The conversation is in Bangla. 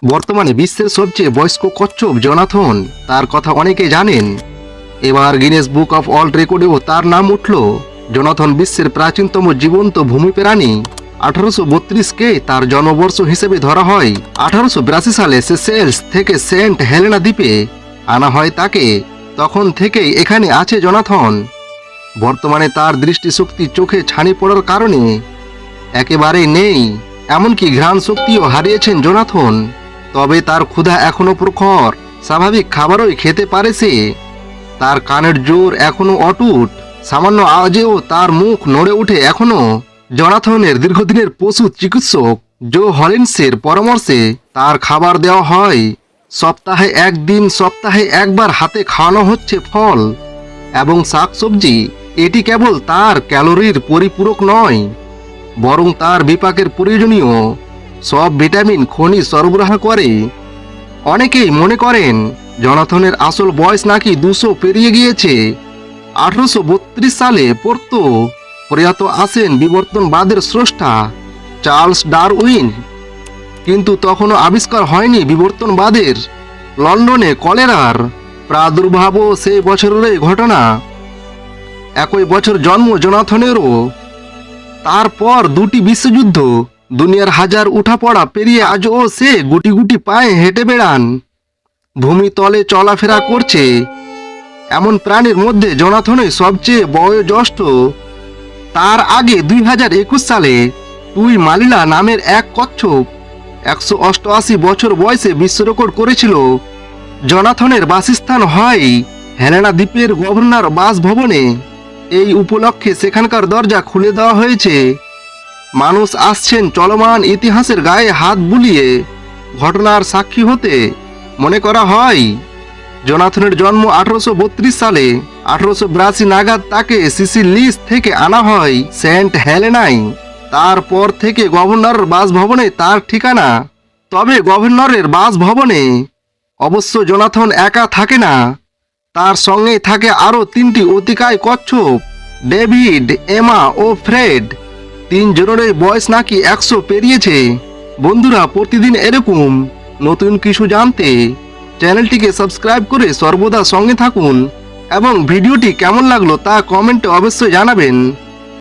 বর্তমানে বিশ্বের সবচেয়ে বয়স্ক কচ্ছপ জোনাথন, তার কথা অনেকে জানেন। এবার গিনেস বুক অফ ওয়ার্ল্ড রেকর্ডেও তার নাম উঠল। জোনাথন বিশ্বের প্রাচীনতম জীবন্ত ভূমি প্রাণী। 1832কে তার জন্মবর্ষ হিসেবে ধরা হয়। 1882 সালে সেশেলস থেকে সেন্ট হেলেনা দ্বীপে আনা হয় তাকে। তখন থেকেই এখানে আছে জোনাথন। বর্তমানে তার দৃষ্টিশক্তি চোখে ছানি পড়ার কারণে একেবারেই নেই, এমনকি ঘ্রাণ শক্তিও হারিয়েছেন জোনাথন। তবে তার ক্ষুধা এখনো প্রখর, স্বাভাবিক খাবারই খেতে পারে সে। তার কানের জোর এখনো অটুট, সামান্য আওয়াজেও তার মুখ নড়ে ওঠে এখনো। জোনাথনের দীর্ঘদিনের পশু চিকিৎসক জো হলিন্সের পরামর্শে তার খাবার দেওয়া হয়। সপ্তাহে একদিন, সপ্তাহে একবার হাতে খাওয়ানো হচ্ছে ফল এবং শাকসবজি। এটি কেবল তার ক্যালোরির পরিপূরক নয়, বরং তার বিপাকের প্রয়োজনীয় সব ভিটামিন খনিজ সরবরাহ করে। অনেকেই মনে করেন জোনাথনের আসল বয়স নাকি 200 পেরিয়ে গিয়েছে। 1832 সালে প্রয়াত আসেন বিবর্তনবাদের স্রষ্টা চার্লস ডারউইন, কিন্তু তখনও আবিষ্কার হয়নি বিবর্তনবাদের। লন্ডনে কলেরার প্রাদুর্ভাবও সেই বছরেরই ঘটনা। একই বছর জন্ম জোনাথনেরও। তারপর দুটি বিশ্বযুদ্ধ, দুনিয়ার হাজার উঠাপড়া পেরিয়ে আজও সে গুটি গুটি পায়ে হেঁটে বেড়ান, ভূমিতলে চলাফেরা করছে। এমন প্রাণীর মধ্যে জোনাথনই সবচেয়ে বয়োজ্যেষ্ঠ। তার আগে 2021 সালে টুই মালিলা নামের এক কচ্ছপ 188 বছর বয়সে বিশ্ব রেকর্ড করেছিল। জোনাথনের বাসস্থান হয় হেলেনা দ্বীপের গভর্নর বাসভবনে। এই উপলক্ষে সেখানকার দরজা খুলে দেওয়া হয়েছে। মানুষ আসছেন চলমান ইতিহাসের গায়ে হাত বুলিয়ে ঘটনার সাক্ষী হতে। মনে করা হয় জোনাথনের জন্ম 1832 সালে। 1882 নাগাদ তাকে সিসিলিস থেকে আনা হয় সেন্ট হেলেনায়। তারপর থেকে গভর্নরের বাসভবনে তার ঠিকানা। তবে গভর্নরের বাসভবনে অবশ্য জোনাথন একা থাকে না, তার সঙ্গে থাকে আরও 3টি অতিকায় কচ্ছপ, ডেভিড, এমা ও ফ্রেড। 3 জনেরই বয়স নাকি 100 পেরিয়েছে। বন্ধুরা, প্রতিদিন এরকম নতুন কিছু জানতে চ্যানেলটিকে সাবস্ক্রাইব করে সর্বদা সঙ্গে থাকুন এবং ভিডিওটি কেমন লাগলো তা কমেন্টে অবশ্যই জানাবেন।